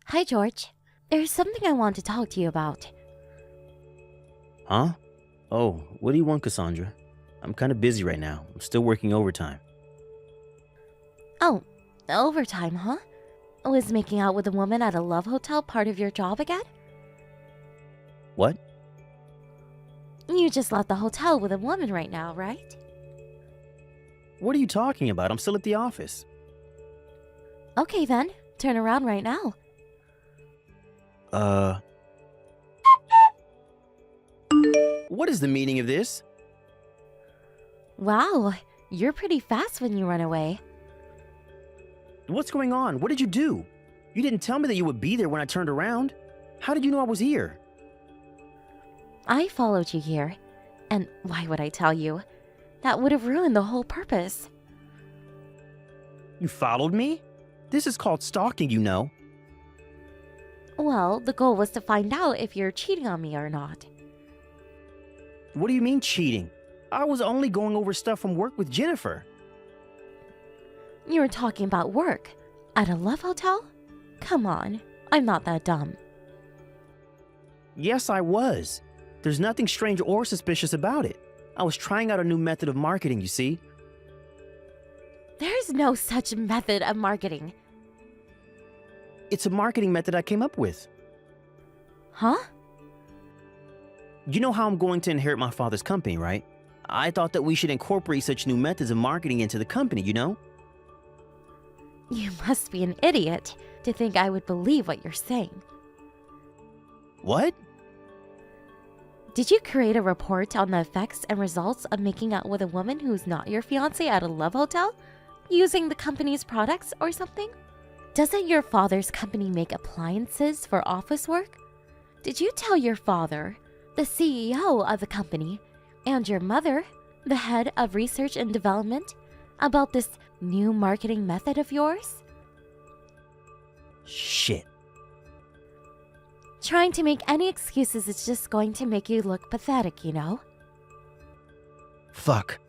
Hi, George. There's something I want to talk to you about. Huh? Oh, what do you want, Cassandra? I'm kind of busy right now. I'm still working overtime. Oh, overtime, huh? Was making out with a woman at a love hotel part of your job again? What? You just left the hotel with a woman right now, right? What are you talking about? I'm still at the office. Okay then, turn around right now. Uh, what is the meaning of this? Wow, you're pretty fast when you run away. What's going on? What did you do? You didn't tell me that you would be there when I turned around. How did you know I was here? I followed you here. And why would I tell you? That would have ruined the whole purpose. You followed me? This is called stalking, you know. Well, the goal was to find out if you're cheating on me or not. What do you mean cheating? I was only going over stuff from work with Jennifer. You were talking about work. At a love hotel? Come on, I'm not that dumb. Yes, I was. There's nothing strange or suspicious about it. I was trying out a new method of marketing, you see. There's no such method of marketing. It's a marketing method I came up with. Huh? You know how I'm going to inherit my father's company, right? I thought that we should incorporate such new methods of marketing into the company, you know? You must be an idiot to think I would believe what you're saying. What? Did you create a report on the effects and results of making out with a woman who's not your fiancé at a love hotel? Using the company's products or something? Doesn't your father's company make appliances for office work? Did you tell your father, the CEO of the company, and your mother, the head of research and development, about this new marketing method of yours? Shit. Trying to make any excuses is just going to make you look pathetic, you know? Fuck.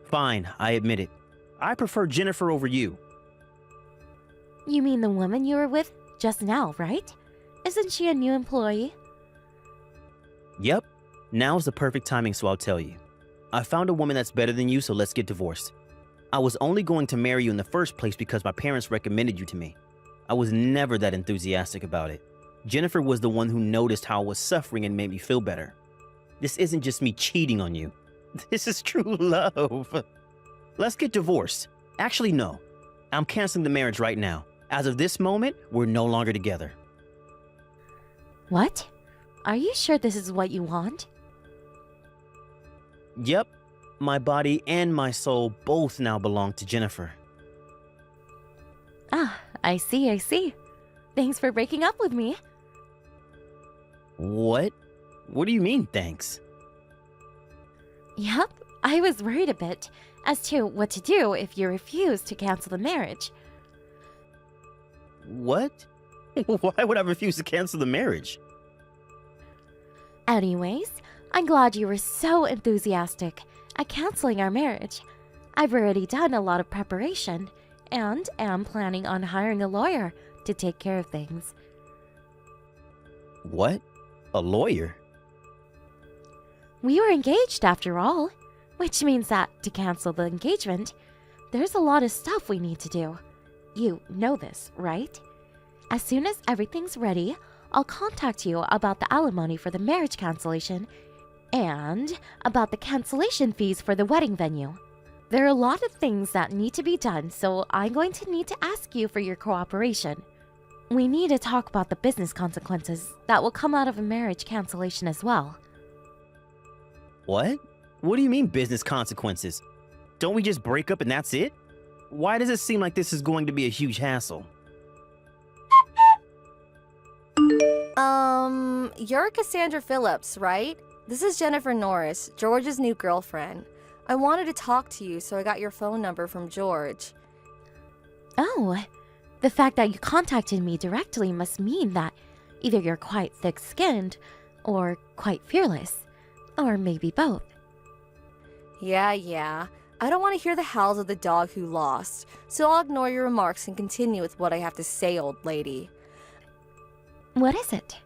Fine, I admit it. I prefer Jennifer over you. You mean the woman you were with just now, right? Isn't she a new employee? Yep. Now's the perfect timing, so I'll tell you. I found a woman that's better than you, so let's get divorced. I was only going to marry you in the first place because my parents recommended you to me. I was never that enthusiastic about it. Jennifer was the one who noticed how I was suffering and made me feel better. This isn't just me cheating on you. This is true love. Let's get divorced. Actually, no. I'm canceling the marriage right now. As of this moment, we're no longer together. What? Are you sure this is what you want? Yep. My body and my soul both now belong to Jennifer. Ah, I see. Thanks for breaking up with me. What? What do you mean, thanks? Yep, I was worried a bit as to what to do if you refused to cancel the marriage. What? Why would I refuse to cancel the marriage? Anyways, I'm glad you were so enthusiastic at canceling our marriage. I've already done a lot of preparation and am planning on hiring a lawyer to take care of things. What? A lawyer? We were engaged after all, which means that to cancel the engagement, there's a lot of stuff we need to do. You know this, right? As soon as everything's ready, I'll contact you about the alimony for the marriage cancellation and about the cancellation fees for the wedding venue. There are a lot of things that need to be done, so I'm going to need to ask you for your cooperation. We need to talk about the business consequences that will come out of a marriage cancellation as well. What? What do you mean business consequences? Don't we just break up and that's it? Why does it seem like this is going to be a huge hassle? You're Cassandra Phillips, right? This is Jennifer Norris, George's new girlfriend. I wanted to talk to you, so I got your phone number from George. Oh, the fact that you contacted me directly must mean that either you're quite thick-skinned or quite fearless, or maybe both. Yeah. I don't want to hear the howls of the dog who lost, so I'll ignore your remarks and continue with what I have to say, old lady. What is it?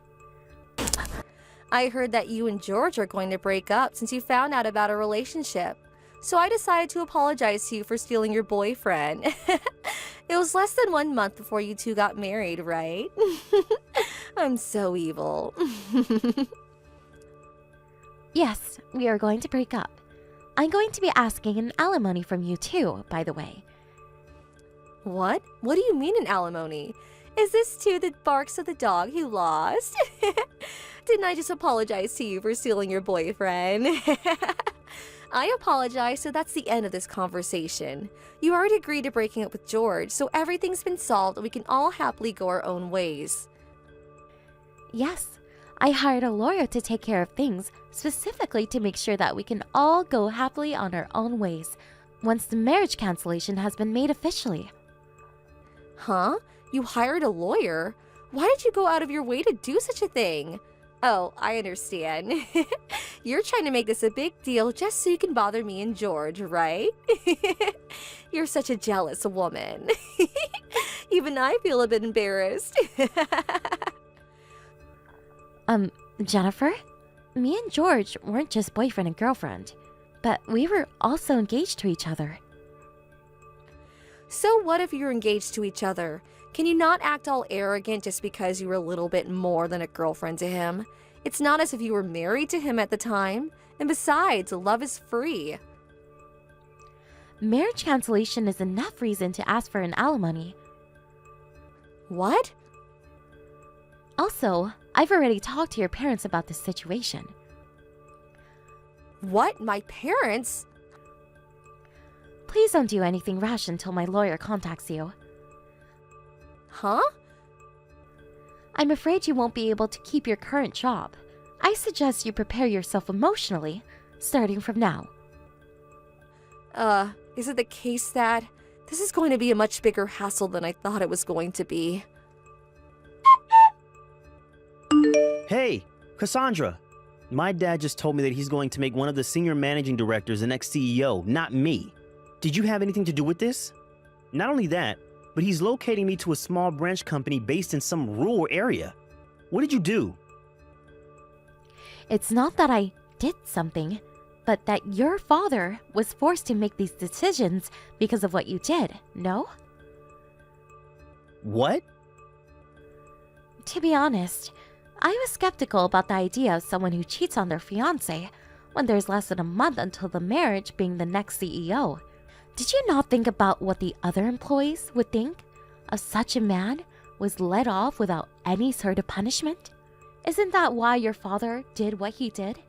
I heard that you and George are going to break up since you found out about our relationship. So I decided to apologize to you for stealing your boyfriend. It was less than 1 month before you two got married, right? I'm so evil. Yes, we are going to break up. I'm going to be asking an alimony from you too, by the way. What? What do you mean an alimony? Is this too the barks of the dog who lost? Didn't I just apologize to you for stealing your boyfriend? I apologize, so that's the end of this conversation. You already agreed to breaking up with George, so everything's been solved and we can all happily go our own ways. Yes, I hired a lawyer to take care of things, specifically to make sure that we can all go happily on our own ways once the marriage cancellation has been made officially. Huh? You hired a lawyer? Why did you go out of your way to do such a thing? Oh, I understand. You're trying to make this a big deal just so you can bother me and George, right? You're such a jealous woman. Even I feel a bit embarrassed. Jennifer? Me and George weren't just boyfriend and girlfriend, but we were also engaged to each other. So what if you're engaged to each other? Can you not act all arrogant just because you were a little bit more than a girlfriend to him? It's not as if you were married to him at the time. And besides, love is free. Marriage cancellation is enough reason to ask for an alimony. What? Also, I've already talked to your parents about this situation. What? My parents? Please don't do anything rash until my lawyer contacts you. Huh? I'm afraid you won't be able to keep your current job. I suggest you prepare yourself emotionally, starting from now. Is it the case that this is going to be a much bigger hassle than I thought it was going to be? Hey, Cassandra. My dad just told me that he's going to make one of the senior managing directors the next CEO, not me. Did you have anything to do with this? Not only that, but he's locating me to a small branch company based in some rural area. What did you do? It's not that I did something, but that your father was forced to make these decisions because of what you did, no? What? To be honest, I was skeptical about the idea of someone who cheats on their fiancé when there's less than a month until the marriage being the next CEO. Did you not think about what the other employees would think of such a man was let off without any sort of punishment? Isn't that why your father did what he did?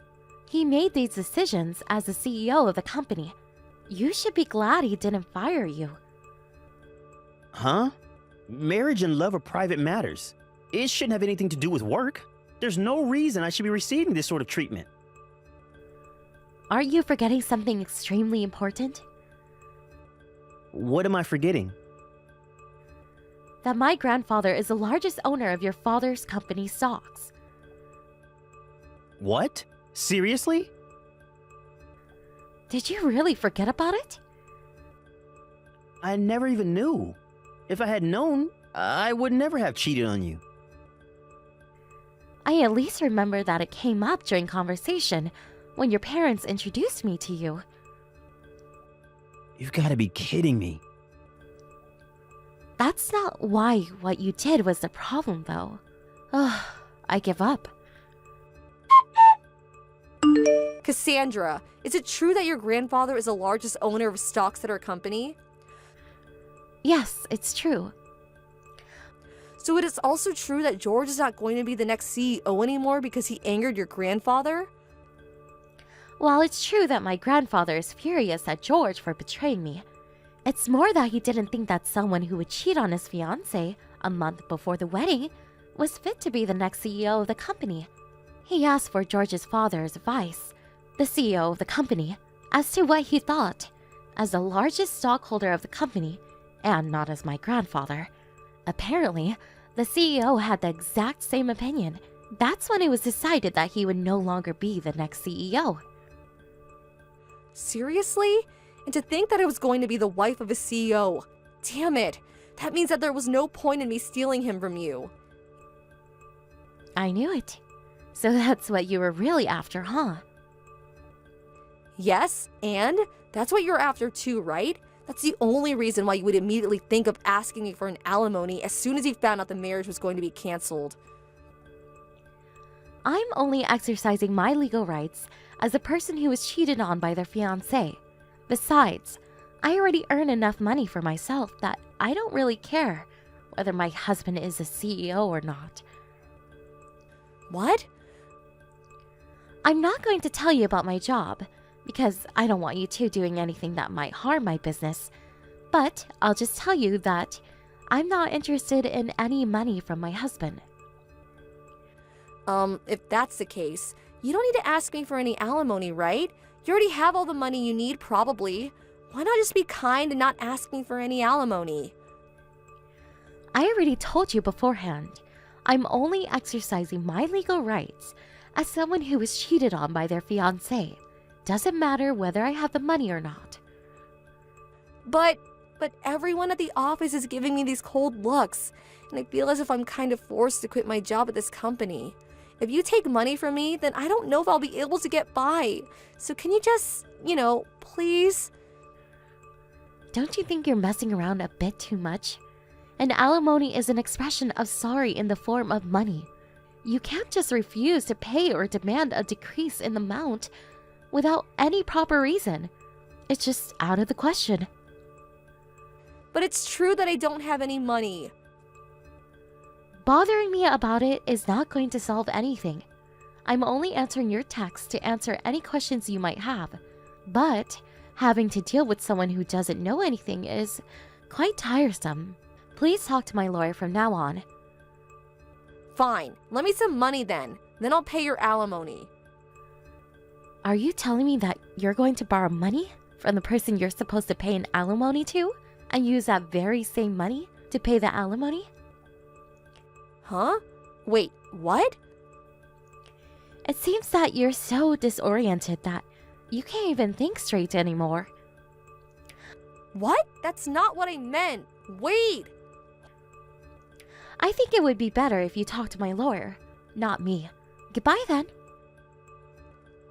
He made these decisions as the CEO of the company. You should be glad he didn't fire you. Huh? Marriage and love are private matters. It shouldn't have anything to do with work. There's no reason I should be receiving this sort of treatment. Aren't you forgetting something extremely important? What am I forgetting? That my grandfather is the largest owner of your father's company stocks. What? Seriously? Did you really forget about it? I never even knew. If I had known, I would never have cheated on you. I at least remember that it came up during conversation when your parents introduced me to you. You've got to be kidding me. That's not why what you did was the problem, though. Ugh, I give up. Cassandra, is it true that your grandfather is the largest owner of stocks at our company? Yes, it's true. So it is also true that George is not going to be the next CEO anymore because he angered your grandfather? While it's true that my grandfather is furious at George for betraying me, it's more that he didn't think that someone who would cheat on his fiancée a month before the wedding was fit to be the next CEO of the company. He asked for George's father's advice, the CEO of the company, as to what he thought. As the largest stockholder of the company, and not as my grandfather, apparently, the CEO had the exact same opinion. That's when it was decided that he would no longer be the next CEO. Seriously? And to think that I was going to be the wife of a CEO. Damn it. That means that there was no point in me stealing him from you. I knew it. So that's what you were really after, huh? Yes, and that's what you're after too, right? That's the only reason why you would immediately think of asking me for an alimony as soon as you found out the marriage was going to be canceled. I'm only exercising my legal rights as a person who was cheated on by their fiancé. Besides, I already earn enough money for myself that I don't really care whether my husband is a CEO or not. What? I'm not going to tell you about my job, because I don't want you two doing anything that might harm my business. But I'll just tell you that I'm not interested in any money from my husband. If that's the case, you don't need to ask me for any alimony, right? You already have all the money you need, probably. Why not just be kind and not ask me for any alimony? I already told you beforehand. I'm only exercising my legal rights as someone who was cheated on by their fiancé. Doesn't matter whether I have the money or not. But everyone at the office is giving me these cold looks, and I feel as if I'm kind of forced to quit my job at this company. If you take money from me, then I don't know if I'll be able to get by. So can you just, please? Don't you think you're messing around a bit too much? An alimony is an expression of sorry in the form of money. You can't just refuse to pay or demand a decrease in the amount without any proper reason. It's just out of the question. But it's true that I don't have any money. Bothering me about it is not going to solve anything. I'm only answering your text to answer any questions you might have. But having to deal with someone who doesn't know anything is quite tiresome. Please talk to my lawyer from now on. Fine, let me some money then. Then I'll pay your alimony. Are you telling me that you're going to borrow money from the person you're supposed to pay an alimony to and use that very same money to pay the alimony? Huh? Wait, what? It seems that you're so disoriented that you can't even think straight anymore. What? That's not what I meant. Wait! I think it would be better if you talked to my lawyer, not me. Goodbye then.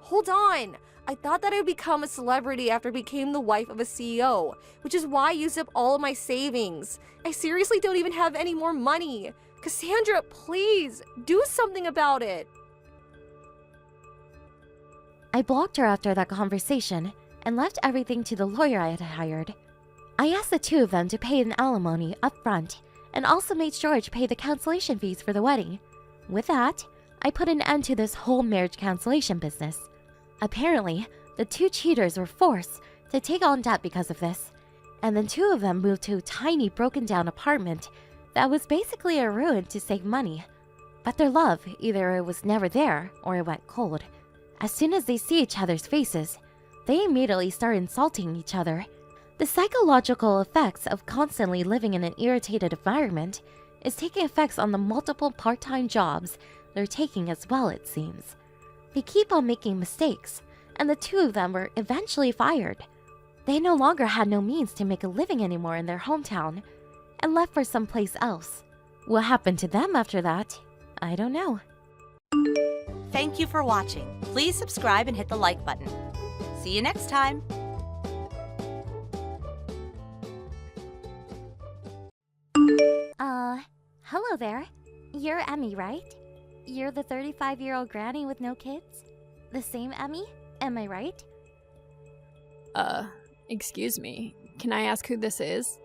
Hold on! I thought that I would become a celebrity after I became the wife of a CEO, which is why I used up all of my savings. I seriously don't even have any more money. Cassandra, please, do something about it. I blocked her after that conversation and left everything to the lawyer I had hired. I asked the two of them to pay an alimony up front and also made George pay the cancellation fees for the wedding. With that, I put an end to this whole marriage cancellation business. Apparently, the two cheaters were forced to take on debt because of this, and then two of them moved to a tiny broken-down apartment that was basically a ruin to save money. But their love, either it was never there or it went cold. As soon as they see each other's faces, they immediately start insulting each other. The psychological effects of constantly living in an irritated environment is taking effects on the multiple part-time jobs they're taking as well, it seems. They keep on making mistakes, and the two of them were eventually fired. They no longer had no means to make a living anymore in their hometown, and left for someplace else. What happened to them after that, I don't know. Thank you for watching. Please subscribe and hit the like button. See you next time. Hello there. You're Emmy, right? You're the 35-year-old granny with no kids? The same Emmy? Am I right? Excuse me. Can I ask who this is?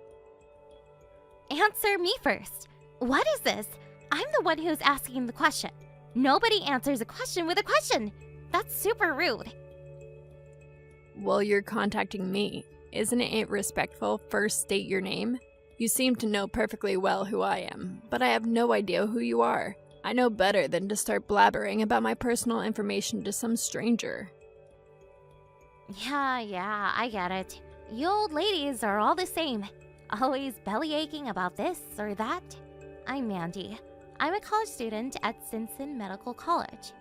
Answer me first. What is this? I'm the one who's asking the question. Nobody answers a question with a question. That's super rude. Well, you're contacting me. Isn't it respectful? First state your name. You seem to know perfectly well who I am, but I have no idea who you are. I know better than to start blabbering about my personal information to some stranger. Yeah, I get it. You old ladies are all the same. Always belly aching about this or that. I'm Mandy. I'm a college student at Stinson Medical College.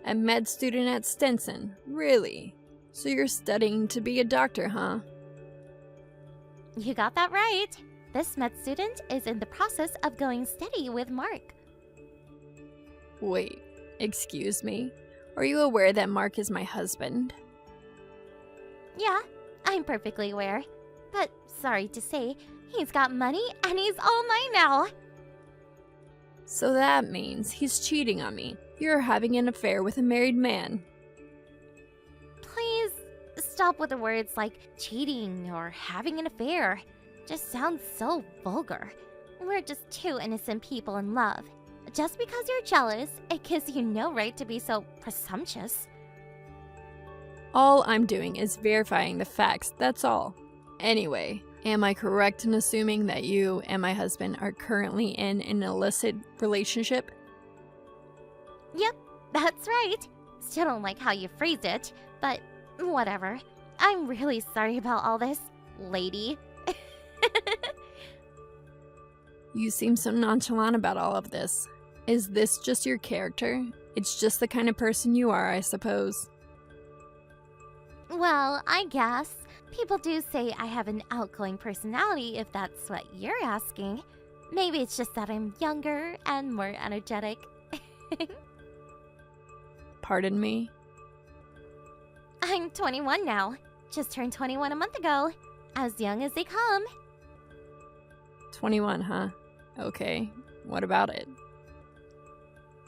A med student at Stinson? Really? So you're studying to be a doctor, huh? You got that right. This med student is in the process of going steady with Mark. Wait, excuse me? Are you aware that Mark is my husband? Yeah, I'm perfectly aware. But sorry to say, he's got money and he's all mine now. So that means he's cheating on me. You're having an affair with a married man. Please stop with the words like cheating or having an affair. Just sounds so vulgar. We're just two innocent people in love. Just because you're jealous, it gives you no right to be so presumptuous. All I'm doing is verifying the facts, that's all. Anyway, am I correct in assuming that you and my husband are currently in an illicit relationship? Yep, that's right. Still don't like how you phrased it, but whatever. I'm really sorry about all this, lady. You seem so nonchalant about all of this. Is this just your character? It's just the kind of person you are, I suppose. Well, I guess. People do say I have an outgoing personality, if that's what you're asking. Maybe it's just that I'm younger and more energetic. Pardon me? I'm 21 now. Just turned 21 a month ago. As young as they come. 21, huh? Okay, what about it?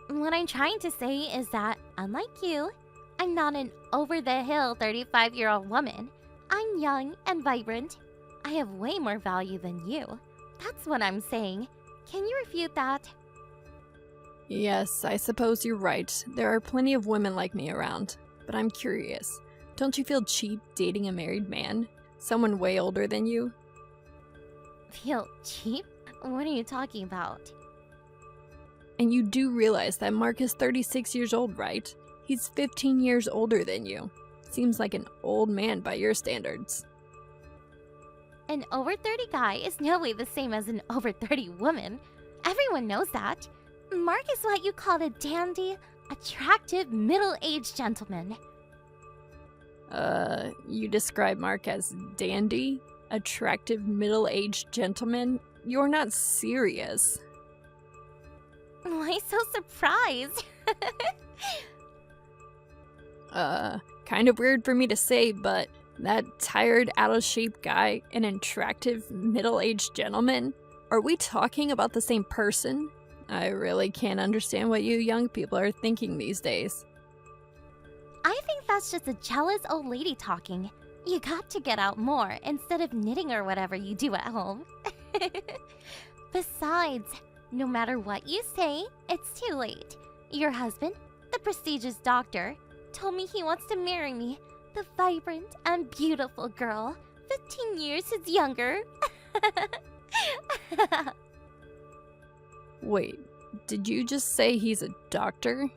What I'm trying to say is that, unlike you, I'm not an over-the-hill 35-year-old woman. I'm young and vibrant. I have way more value than you. That's what I'm saying. Can you refute that? Yes, I suppose you're right. There are plenty of women like me around. But I'm curious. Don't you feel cheap dating a married man? Someone way older than you? Feel cheap? What are you talking about? And you do realize that Mark is 36 years old, right? He's 15 years older than you. Seems like an old man by your standards. An over 30 guy is no way the same as an over 30 woman. Everyone knows that. Mark is what you call a dandy, attractive, middle-aged gentleman. You describe Mark as dandy? Attractive, middle-aged gentleman? You're not serious. Why so surprised? Kind of weird for me to say, but that tired, out-of-shape guy, an attractive, middle-aged gentleman? Are we talking about the same person? I really can't understand what you young people are thinking these days. I think that's just a jealous old lady talking. You got to get out more instead of knitting or whatever you do at home. Besides, no matter what you say, it's too late. Your husband, the prestigious doctor, told me he wants to marry me, the vibrant and beautiful girl, 15 years his younger. Wait, did you just say he's a doctor?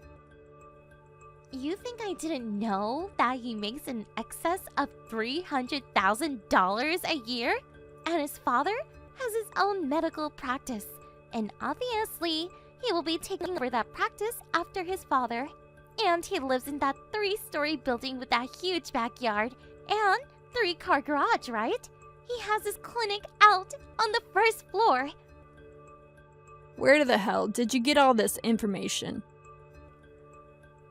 You think I didn't know that he makes in excess of $300,000 a year? And his father has his own medical practice. And obviously, he will be taking over that practice after his father. And he lives in that 3-story building with that huge backyard and 3-car garage, right? He has his clinic out on the 1st floor. Where the hell did you get all this information?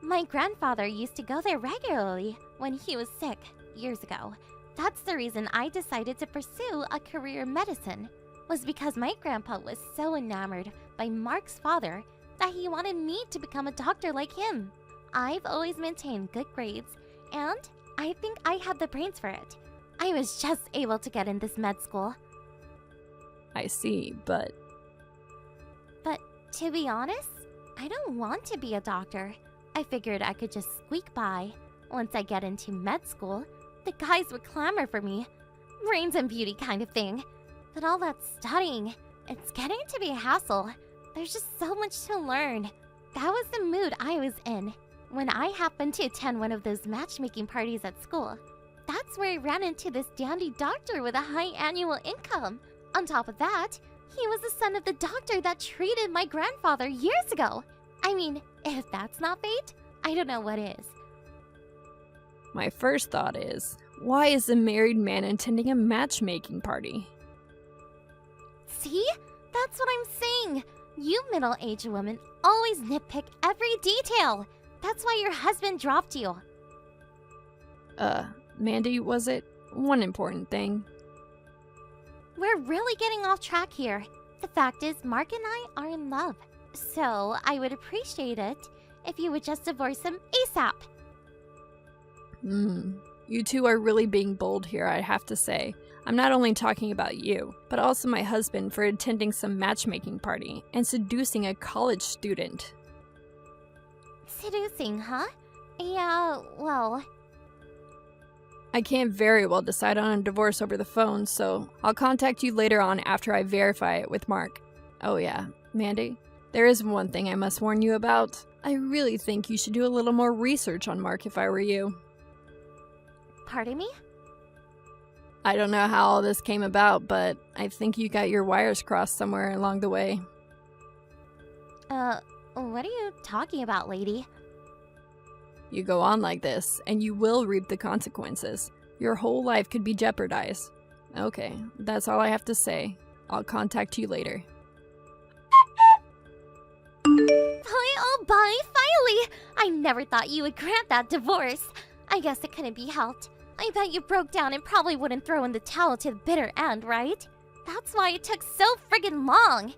My grandfather used to go there regularly when he was sick years ago. That's the reason I decided to pursue a career in medicine, was because my grandpa was so enamored by Mark's father that he wanted me to become a doctor like him. I've always maintained good grades, and I think I have the brains for it. I was just able to get in this med school. I see, but to be honest, I don't want to be a doctor. I figured I could just squeak by. Once I get into med school, the guys would clamor for me. Brains and beauty kind of thing. But all that studying, it's getting to be a hassle. There's just so much to learn. That was the mood I was in when I happened to attend one of those matchmaking parties at school. That's where I ran into this dandy doctor with a high annual income. On top of that, he was the son of the doctor that treated my grandfather years ago. I mean, if that's not fate, I don't know what is. my first thought is, why is a married man attending a matchmaking party? See? That's what I'm saying. You middle-aged women always nitpick every detail. That's why your husband dropped you. Mandy, was it? One important thing. We're really getting off track here. The fact is, Mark and I are in love. So I would appreciate it if you would just divorce him ASAP. You two are really being bold here, I have to say. I'm not only talking about you, but also my husband for attending some matchmaking party and seducing a college student. Seducing, huh? Yeah, well... I can't very well decide on a divorce over the phone, so I'll contact you later on after I verify it with Mark. Oh yeah, Mandy, there is one thing I must warn you about. I really think you should do a little more research on Mark if I were you. Pardon me? I don't know how all this came about, but I think you got your wires crossed somewhere along the way. What are you talking about, lady? You go on like this, and you will reap the consequences. Your whole life could be jeopardized. Okay, that's all I have to say. I'll contact you later. Bye, finally! I never thought you would grant that divorce. I guess it couldn't be helped. I bet you broke down and probably wouldn't throw in the towel to the bitter end, right? That's why it took so friggin' long.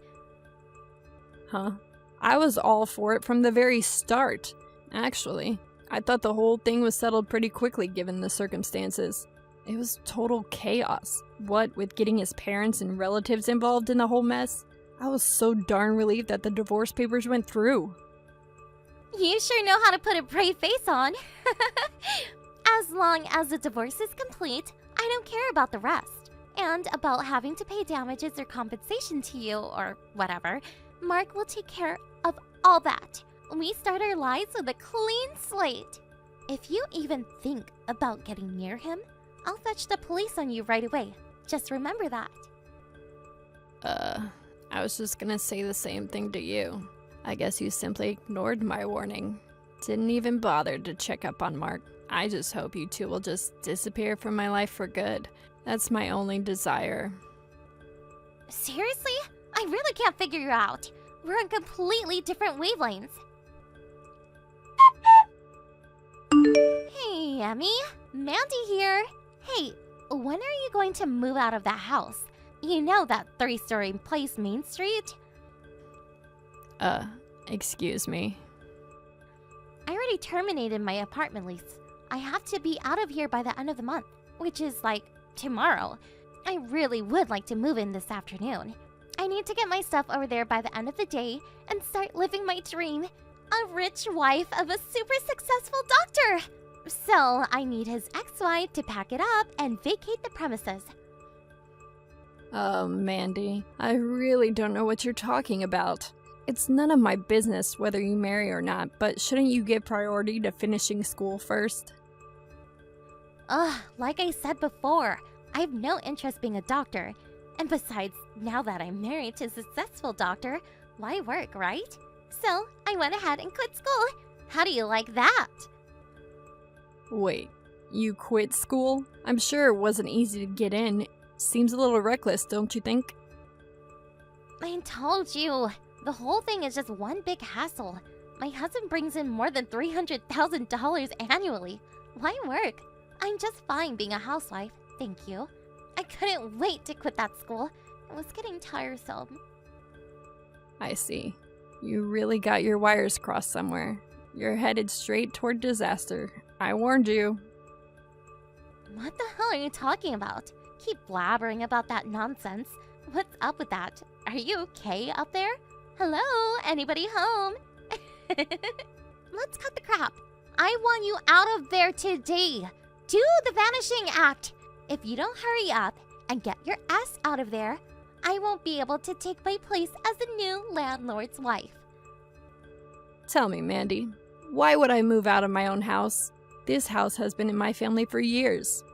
Huh? I was all for it from the very start. Actually, I thought the whole thing was settled pretty quickly given the circumstances. It was total chaos. What with getting his parents and relatives involved in the whole mess, I was so darn relieved that the divorce papers went through. You sure know how to put a brave face on. As long as the divorce is complete, I don't care about the rest. And about having to pay damages or compensation to you or whatever, Mark will take care of all that. We start our lives with a clean slate. If you even think about getting near him, I'll fetch the police on you right away. Just remember that. I was just gonna say the same thing to you. I guess you simply ignored my warning. Didn't even bother to check up on Mark. I just hope you two will just disappear from my life for good. That's my only desire. Seriously? I really can't figure you out. We're on completely different wavelengths. Hey, Emmy. Mandy here. Hey, when are you going to move out of that house? You know that 3-story place, Main Street? Excuse me. I already terminated my apartment lease. I have to be out of here by the end of the month, which is like tomorrow. I really would like to move in this afternoon. I need to get my stuff over there by the end of the day and start living my dream. A rich wife of a super successful doctor. So I need his ex-wife to pack it up and vacate the premises. Oh, Mandy, I really don't know what you're talking about. It's none of my business whether you marry or not, but shouldn't you give priority to finishing school first? Like I said before, I have no interest being a doctor. And besides, now that I'm married to a successful doctor, why work, right? So I went ahead and quit school. How do you like that? Wait, you quit school? I'm sure it wasn't easy to get in. Seems a little reckless, don't you think? I told you, the whole thing is just one big hassle. My husband brings in more than $300,000 annually. Why work? I'm just fine being a housewife, thank you. I couldn't wait to quit that school. It was getting tiresome. I see. You really got your wires crossed somewhere. You're headed straight toward disaster. I warned you. What the hell are you talking about? Keep blabbering about that nonsense. What's up with that? Are you okay up there? Hello? Anybody home? Let's cut the crap. I want you out of there today. Do the vanishing act. If you don't hurry up and get your ass out of there, I won't be able to take my place as the new landlord's wife. Tell me, Mandy, why would I move out of my own house? This house has been in my family for years.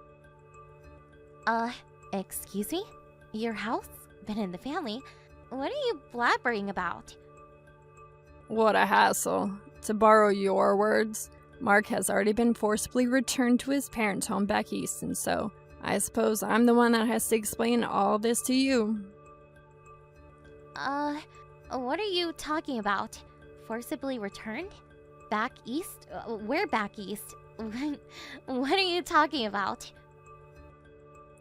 Excuse me? Your house? Been in the family? What are you blabbering about? What a hassle. To borrow your words, Mark has already been forcibly returned to his parents' home back east, and so I suppose I'm the one that has to explain all this to you. What are you talking about? Forcibly returned? Back east? Where back east? What are you talking about?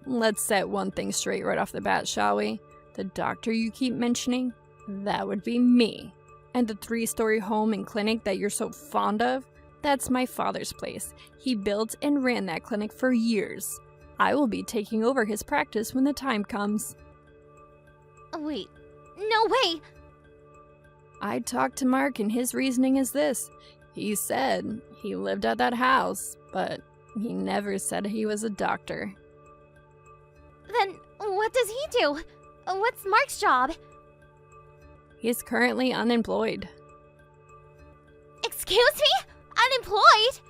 Let's set one thing straight right off the bat, shall we? The doctor you keep mentioning? That would be me. And the 3-story home and clinic that you're so fond of? That's my father's place. He built and ran that clinic for years. I will be taking over his practice when the time comes. Wait, no way! I talked to Mark and his reasoning is this. He said he lived at that house, but he never said he was a doctor. Then what does he do? What's Mark's job? He's currently unemployed. Excuse me? Unemployed?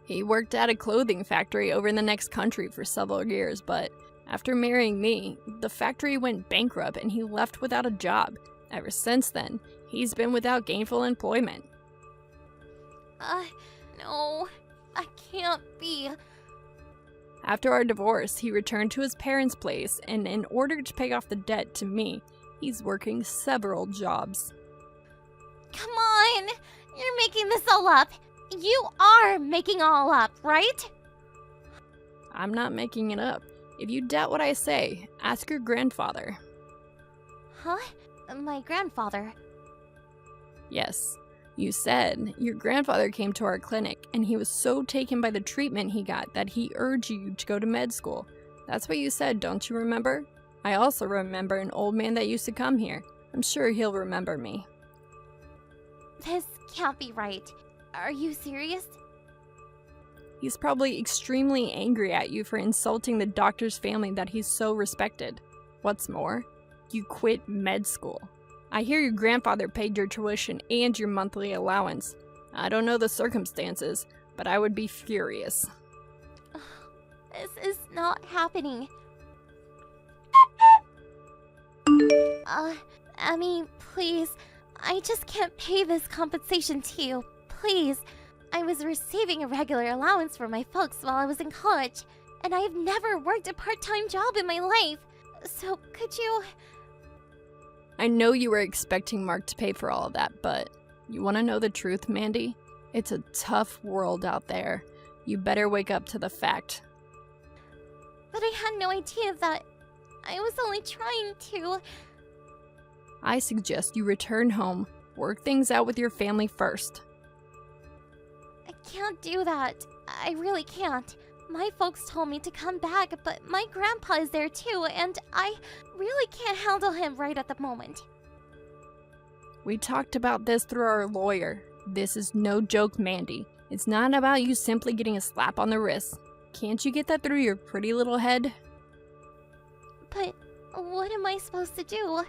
He worked at a clothing factory over in the next country for several years, but after marrying me, the factory went bankrupt and he left without a job. Ever since then, he's been without gainful employment. No, I can't be. After our divorce, he returned to his parents' place, and in order to pay off the debt to me, he's working several jobs. Come on! You're making this all up. You are making all up, right? I'm not making it up. If you doubt what I say, ask your grandfather. Huh? My grandfather. Yes, you said your grandfather came to our clinic and he was so taken by the treatment he got that he urged you to go to med school. That's what you said, don't you remember? I also remember an old man that used to come here. I'm sure he'll remember me. This can't be right. Are you serious? He's probably extremely angry at you for insulting the doctor's family that he's so respected. What's more, you quit med school. I hear your grandfather paid your tuition and your monthly allowance. I don't know the circumstances, but I would be furious. This is not happening. Emmy, please. I just can't pay this compensation to you. Please. I was receiving a regular allowance from my folks while I was in college, and I've never worked a part-time job in my life. So could you... I know you were expecting Mark to pay for all of that, but you want to know the truth, Mandy? It's a tough world out there. You better wake up to the fact. But I had no idea that... I was only trying to... I suggest you return home, work things out with your family first. I can't do that. I really can't. My folks told me to come back, but my grandpa is there too, and I really can't handle him right at the moment. We talked about this through our lawyer. This is no joke, Mandy. It's not about you simply getting a slap on the wrist. Can't you get that through your pretty little head? But what am I supposed to do?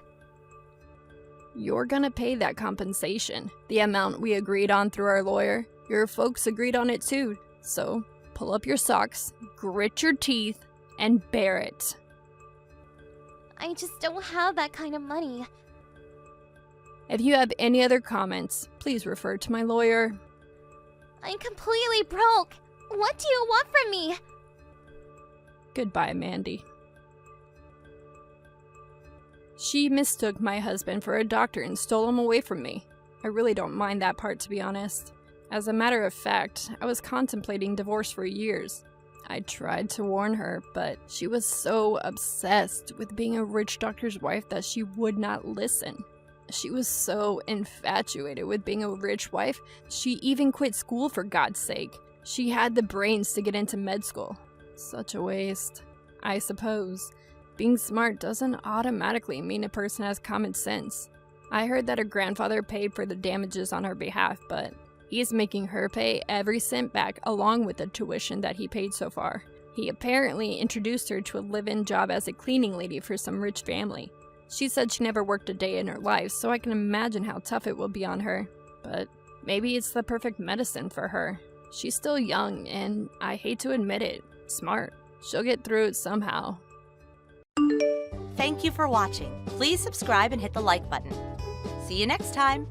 You're gonna pay that compensation. The amount we agreed on through our lawyer. Your folks agreed on it too. So, pull up your socks, grit your teeth, and bear it. I just don't have that kind of money. If you have any other comments, please refer to my lawyer. I'm completely broke. What do you want from me? Goodbye, Mandy. She mistook my husband for a doctor and stole him away from me. I really don't mind that part, to be honest. As a matter of fact, I was contemplating divorce for years. I tried to warn her, but she was so obsessed with being a rich doctor's wife that she would not listen. She was so infatuated with being a rich wife, she even quit school for God's sake. She had the brains to get into med school. Such a waste. I suppose being smart doesn't automatically mean a person has common sense. I heard that her grandfather paid for the damages on her behalf, but he's making her pay every cent back along with the tuition that he paid so far. He apparently introduced her to a live-in job as a cleaning lady for some rich family. She said she never worked a day in her life, so I can imagine how tough it will be on her. But maybe it's the perfect medicine for her. She's still young, and I hate to admit it, smart. She'll get through it somehow. Thank you for watching. Please subscribe and hit the like button. See you next time.